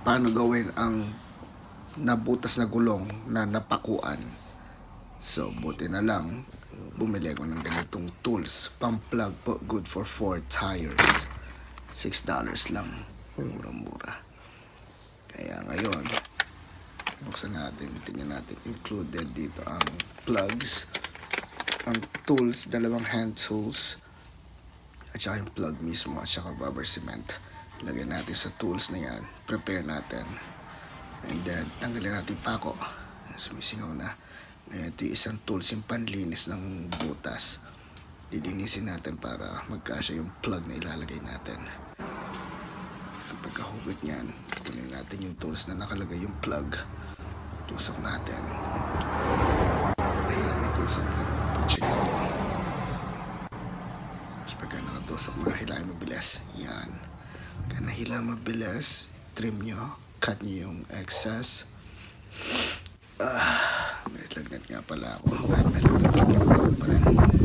paano gawin ang nabutas na gulong na napakuan. So buti na lang bumili ko ng ganitong tools, pang plug po, good for 4 tires. $6 lang, mura-mura. Kaya ngayon buksan natin, tingnan natin, included dito ang plugs, ang tools, dalawang hand tools, at saka yung plug mismo, at saka rubber cement. Lagay natin sa tools na yan, prepare natin, and then tanggalin natin pako. Sumisingaw na. Ngayon ito isang tools, yung panlinis ng butas. Didinisin natin para magkasya yung plug na ilalagay natin. Pagkahugit niyan, kunin natin yung tools na nakalagay yung plug, tusok natin. Mahirap yung tusok pero pag-check nyo, pagka nakatusok na, hilahin mabilis. Yan, pagka nahila mabilis, trim nyo, cut nyo yung excess. May lagnat nga pala ako, kahit may lagnat pa rin.